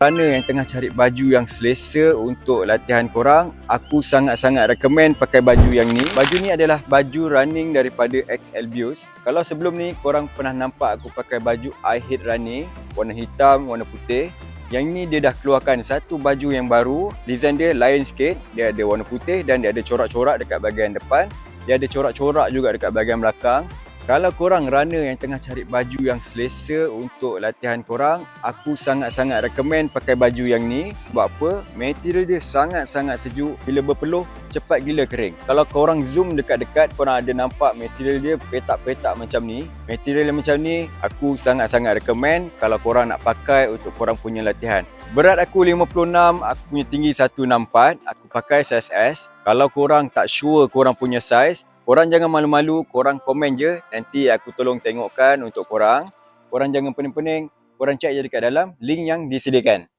Kerana yang tengah cari baju yang selesa untuk latihan korang, aku sangat-sangat recommend pakai baju yang ni. Baju ni adalah baju running daripada XL-Bios. Kalau sebelum ni korang pernah nampak aku pakai baju I Hate Running, warna hitam, warna putih. Yang ni dia dah keluarkan satu baju yang baru. Design dia lain sikit. Dia ada warna putih dan dia ada corak-corak dekat bahagian depan. Dia ada corak-corak juga dekat bahagian belakang. Kalau korang runner yang tengah cari baju yang selesa untuk latihan korang, aku sangat-sangat recommend pakai baju yang ni. Sebab apa? Material dia sangat-sangat sejuk. Bila berpeluh, cepat gila kering. Kalau korang zoom dekat-dekat, korang ada nampak material dia petak-petak macam ni. Material yang macam ni, aku sangat-sangat recommend kalau korang nak pakai untuk korang punya latihan. Berat aku 56, aku punya tinggi 164, aku pakai size S. Kalau korang tak sure korang punya size, korang jangan malu-malu, korang komen je. Nanti aku tolong tengokkan untuk korang. Korang jangan pening-pening, korang check je dekat dalam link yang disediakan.